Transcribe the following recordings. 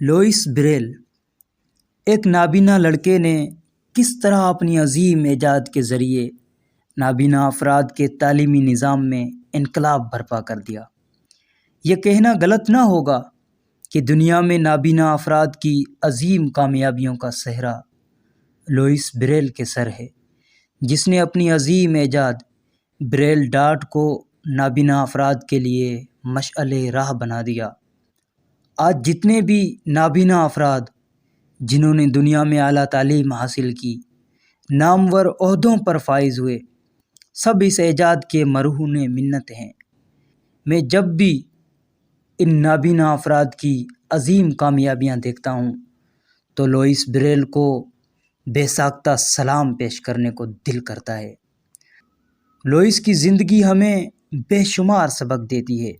Louis Braille ایک نابینا لڑکے نے کس طرح اپنی عظیم ایجاد کے ذریعے نابینا افراد کے تعلیمی نظام میں انقلاب برپا کر دیا۔ یہ کہنا غلط نہ ہوگا کہ دنیا میں نابینا افراد کی عظیم کامیابیوں کا سہرا لوئس بریل کے سر ہے، جس نے اپنی عظیم ایجاد بریل ڈاٹ کو نابینا افراد کے لیے مشعل راہ بنا دیا۔ آج جتنے بھی نابینا افراد جنہوں نے دنیا میں اعلیٰ تعلیم حاصل کی، نامور عہدوں پر فائز ہوئے، سب اس ایجاد کے مرہون منت ہیں۔ میں جب بھی ان نابینا افراد کی عظیم کامیابیاں دیکھتا ہوں تو لوئس بریل کو بے ساختہ سلام پیش کرنے کو دل کرتا ہے۔ لوئس کی زندگی ہمیں بے شمار سبق دیتی ہے۔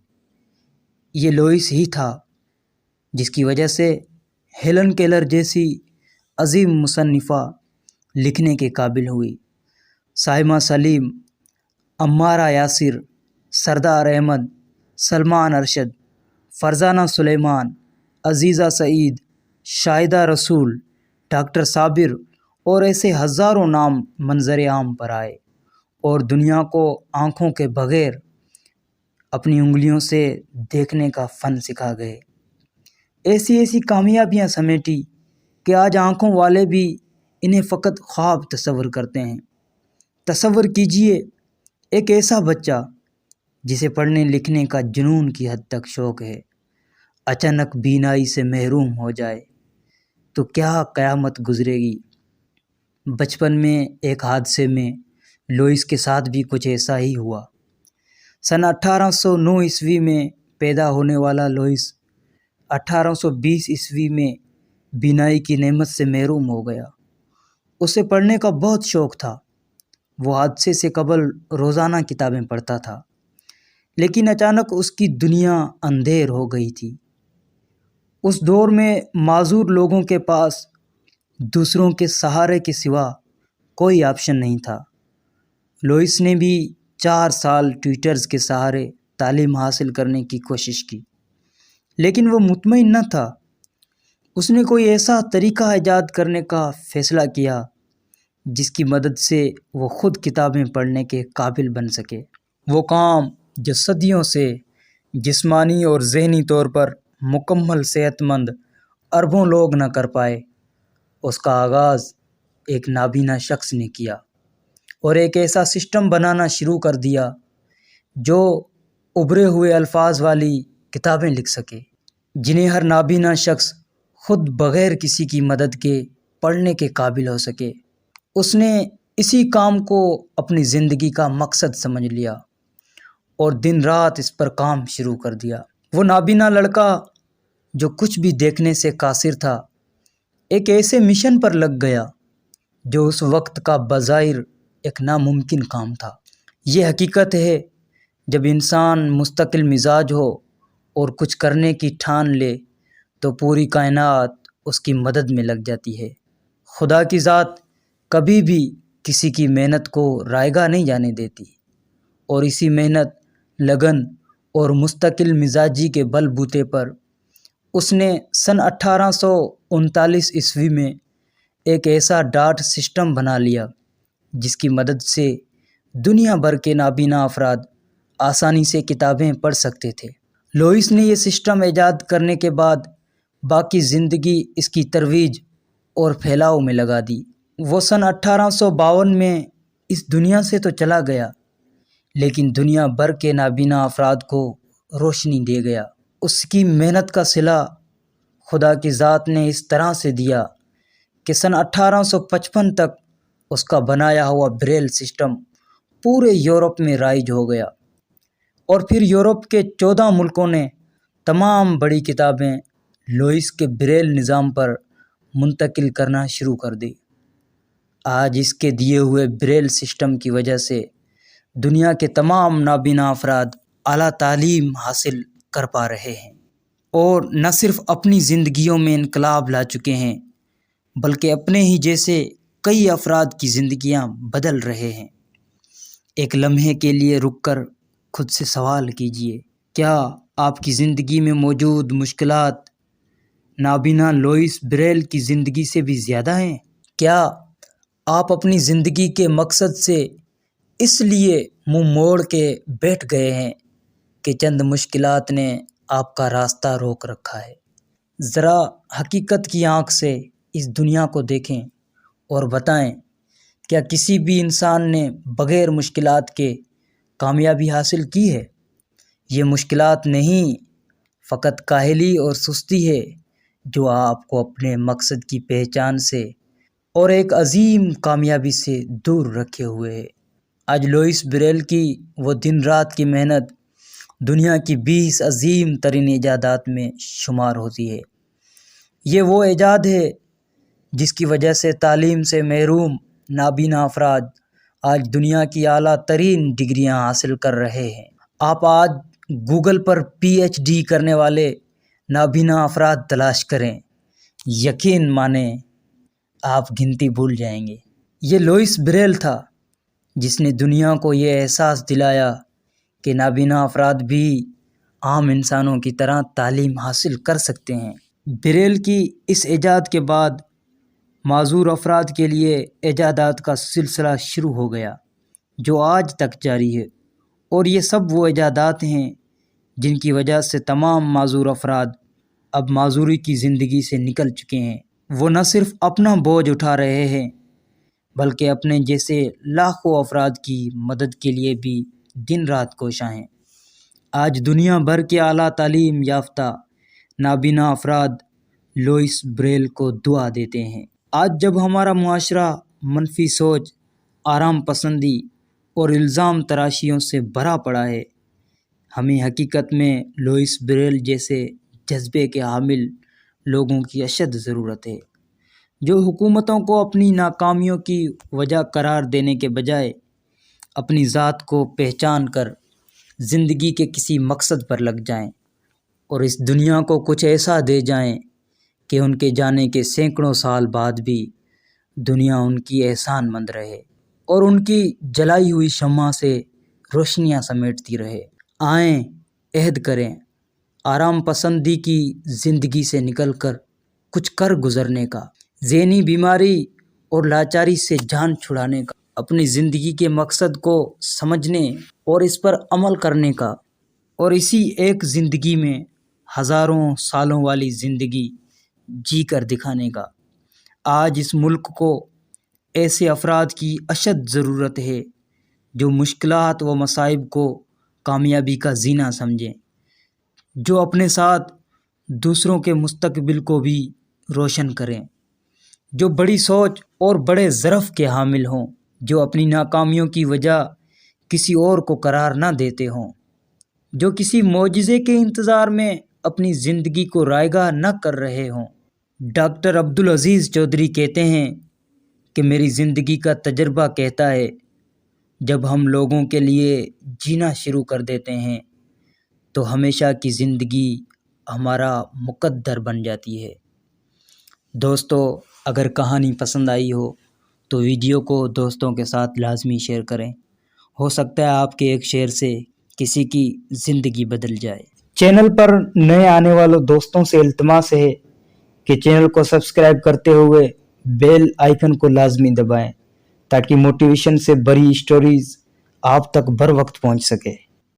یہ لوئس ہی تھا جس کی وجہ سے ہیلن کیلر جیسی عظیم مصنفہ لکھنے کے قابل ہوئی۔ صائمہ سلیم، عمارہ یاسر، سردار احمد، سلمان ارشد، فرزانہ سلیمان، عزیزہ سعید، شاہدہ رسول، ڈاکٹر صابر اور ایسے ہزاروں نام منظر عام پر آئے اور دنیا کو آنکھوں کے بغیر اپنی انگلیوں سے دیکھنے کا فن سکھا گئے۔ ایسی کامیابیاں سمیٹی کہ آج آنکھوں والے بھی انہیں فقط خواب تصور کرتے ہیں۔ تصور کیجئے ایک ایسا بچہ جسے پڑھنے لکھنے کا جنون کی حد تک شوق ہے، اچانک بینائی سے محروم ہو جائے تو کیا قیامت گزرے گی۔ بچپن میں ایک حادثے میں لوئس کے ساتھ بھی کچھ ایسا ہی ہوا۔ سن 1809 عیسوی میں پیدا ہونے والا لوئس 1820 عیسوی میں بینائی کی نعمت سے محروم ہو گیا۔ اسے پڑھنے کا بہت شوق تھا۔ وہ حادثے سے قبل روزانہ کتابیں پڑھتا تھا، لیکن اچانک اس کی دنیا اندھیر ہو گئی تھی۔ اس دور میں معذور لوگوں کے پاس دوسروں کے سہارے کے سوا کوئی آپشن نہیں تھا۔ لوئس نے بھی 4 سال ٹیوٹرز کے سہارے تعلیم حاصل کرنے کی کوشش کی، لیکن وہ مطمئن نہ تھا۔ اس نے کوئی ایسا طریقہ ایجاد کرنے کا فیصلہ کیا جس کی مدد سے وہ خود کتابیں پڑھنے کے قابل بن سکے۔ وہ کام جو صدیوں سے جسمانی اور ذہنی طور پر مکمل صحت مند اربوں لوگ نہ کر پائے، اس کا آغاز ایک نابینا شخص نے کیا اور ایک ایسا سسٹم بنانا شروع کر دیا جو ابھرے ہوئے الفاظ والی کتابیں لکھ سکے، جنہیں ہر نابینا شخص خود بغیر کسی کی مدد کے پڑھنے کے قابل ہو سکے۔ اس نے اسی کام کو اپنی زندگی کا مقصد سمجھ لیا اور دن رات اس پر کام شروع کر دیا۔ وہ نابینا لڑکا جو کچھ بھی دیکھنے سے قاصر تھا، ایک ایسے مشن پر لگ گیا جو اس وقت کا بظاہر ایک ناممکن کام تھا۔ یہ حقیقت ہے، جب انسان مستقل مزاج ہو اور کچھ کرنے کی ٹھان لے تو پوری کائنات اس کی مدد میں لگ جاتی ہے۔ خدا کی ذات کبھی بھی کسی کی محنت کو رائیگاں نہیں جانے دیتی، اور اسی محنت، لگن اور مستقل مزاجی کے بل بوتے پر اس نے سن 1839 عیسوی میں ایک ایسا ڈاٹ سسٹم بنا لیا جس کی مدد سے دنیا بھر کے نابینا افراد آسانی سے کتابیں پڑھ سکتے تھے۔ لوئس نے یہ سسٹم ایجاد کرنے کے بعد باقی زندگی اس کی ترویج اور پھیلاؤ میں لگا دی۔ وہ سن 1852 میں اس دنیا سے تو چلا گیا، لیکن دنیا بھر کے نابینا افراد کو روشنی دے گیا۔ اس کی محنت کا صلہ خدا کی ذات نے اس طرح سے دیا کہ سن 1855 تک اس کا بنایا ہوا بریل سسٹم پورے یورپ میں رائج ہو گیا، اور پھر یورپ کے 14 ملکوں نے تمام بڑی کتابیں لوئس کے بریل نظام پر منتقل کرنا شروع کر دی۔ آج اس کے دیے ہوئے بریل سسٹم کی وجہ سے دنیا کے تمام نابینا افراد اعلیٰ تعلیم حاصل کر پا رہے ہیں، اور نہ صرف اپنی زندگیوں میں انقلاب لا چکے ہیں بلکہ اپنے ہی جیسے کئی افراد کی زندگیاں بدل رہے ہیں۔ ایک لمحے کے لیے رک کر خود سے سوال کیجئے، کیا آپ کی زندگی میں موجود مشکلات نابینا لوئس بریل کی زندگی سے بھی زیادہ ہیں؟ کیا آپ اپنی زندگی کے مقصد سے اس لیے منہ موڑ کے بیٹھ گئے ہیں کہ چند مشکلات نے آپ کا راستہ روک رکھا ہے؟ ذرا حقیقت کی آنکھ سے اس دنیا کو دیکھیں اور بتائیں، کیا کسی بھی انسان نے بغیر مشکلات کے کامیابی حاصل کی ہے؟ یہ مشکلات نہیں، فقط کاہلی اور سستی ہے جو آپ کو اپنے مقصد کی پہچان سے اور ایک عظیم کامیابی سے دور رکھے ہوئے ہے۔ آج لوئس بریل کی وہ دن رات کی محنت دنیا کی 20 عظیم ترین ایجادات میں شمار ہوتی ہے۔ یہ وہ ایجاد ہے جس کی وجہ سے تعلیم سے محروم نابینا افراد آج دنیا کی اعلیٰ ترین ڈگریاں حاصل کر رہے ہیں۔ آپ آج گوگل پر PhD کرنے والے نابینا افراد تلاش کریں، یقین مانیں آپ گنتی بھول جائیں گے۔ یہ لوئس بریل تھا جس نے دنیا کو یہ احساس دلایا کہ نابینا افراد بھی عام انسانوں کی طرح تعلیم حاصل کر سکتے ہیں۔ بریل کی اس ایجاد کے بعد معذور افراد کے لیے ایجادات کا سلسلہ شروع ہو گیا جو آج تک جاری ہے، اور یہ سب وہ ایجادات ہیں جن کی وجہ سے تمام معذور افراد اب معذوری کی زندگی سے نکل چکے ہیں۔ وہ نہ صرف اپنا بوجھ اٹھا رہے ہیں بلکہ اپنے جیسے لاکھوں افراد کی مدد کے لیے بھی دن رات کوشاں ہیں۔ آج دنیا بھر کے اعلیٰ تعلیم یافتہ نابینا افراد لوئس بریل کو دعا دیتے ہیں۔ آج جب ہمارا معاشرہ منفی سوچ، آرام پسندی اور الزام تراشیوں سے بھرا پڑا ہے، ہمیں حقیقت میں لوئس بریل جیسے جذبے کے حامل لوگوں کی اشد ضرورت ہے، جو حکومتوں کو اپنی ناکامیوں کی وجہ قرار دینے کے بجائے اپنی ذات کو پہچان کر زندگی کے کسی مقصد پر لگ جائیں اور اس دنیا کو کچھ ایسا دے جائیں کہ ان کے جانے کے سینکڑوں سال بعد بھی دنیا ان کی احسان مند رہے اور ان کی جلائی ہوئی شمع سے روشنیاں سمیٹتی رہے۔ آئیں عہد کریں، آرام پسندی کی زندگی سے نکل کر کچھ کر گزرنے کا، ذہنی بیماری اور لاچاری سے جان چھڑانے کا، اپنی زندگی کے مقصد کو سمجھنے اور اس پر عمل کرنے کا، اور اسی ایک زندگی میں ہزاروں سالوں والی زندگی جی کر دکھانے کا۔ آج اس ملک کو ایسے افراد کی اشد ضرورت ہے جو مشکلات و مصائب کو کامیابی کا زینہ سمجھیں، جو اپنے ساتھ دوسروں کے مستقبل کو بھی روشن کریں، جو بڑی سوچ اور بڑے ظرف کے حامل ہوں، جو اپنی ناکامیوں کی وجہ کسی اور کو قرار نہ دیتے ہوں، جو کسی معجزے کے انتظار میں اپنی زندگی کو رائگاں نہ کر رہے ہوں۔ ڈاکٹر عبدالعزیز چودھری کہتے ہیں کہ میری زندگی کا تجربہ کہتا ہے جب ہم لوگوں کے لیے جینا شروع کر دیتے ہیں تو ہمیشہ کی زندگی ہمارا مقدر بن جاتی ہے۔ دوستو، اگر کہانی پسند آئی ہو تو ویڈیو کو دوستوں کے ساتھ لازمی شیئر کریں، ہو سکتا ہے آپ کے ایک شیئر سے کسی کی زندگی بدل جائے۔ چینل پر نئے آنے والوں دوستوں سے التماس ہے کہ چینل کو سبسکرائب کرتے ہوئے بیل آئیکن کو لازمی دبائیں تاکہ موٹیویشن سے بری سٹوریز آپ تک بر وقت پہنچ سکے۔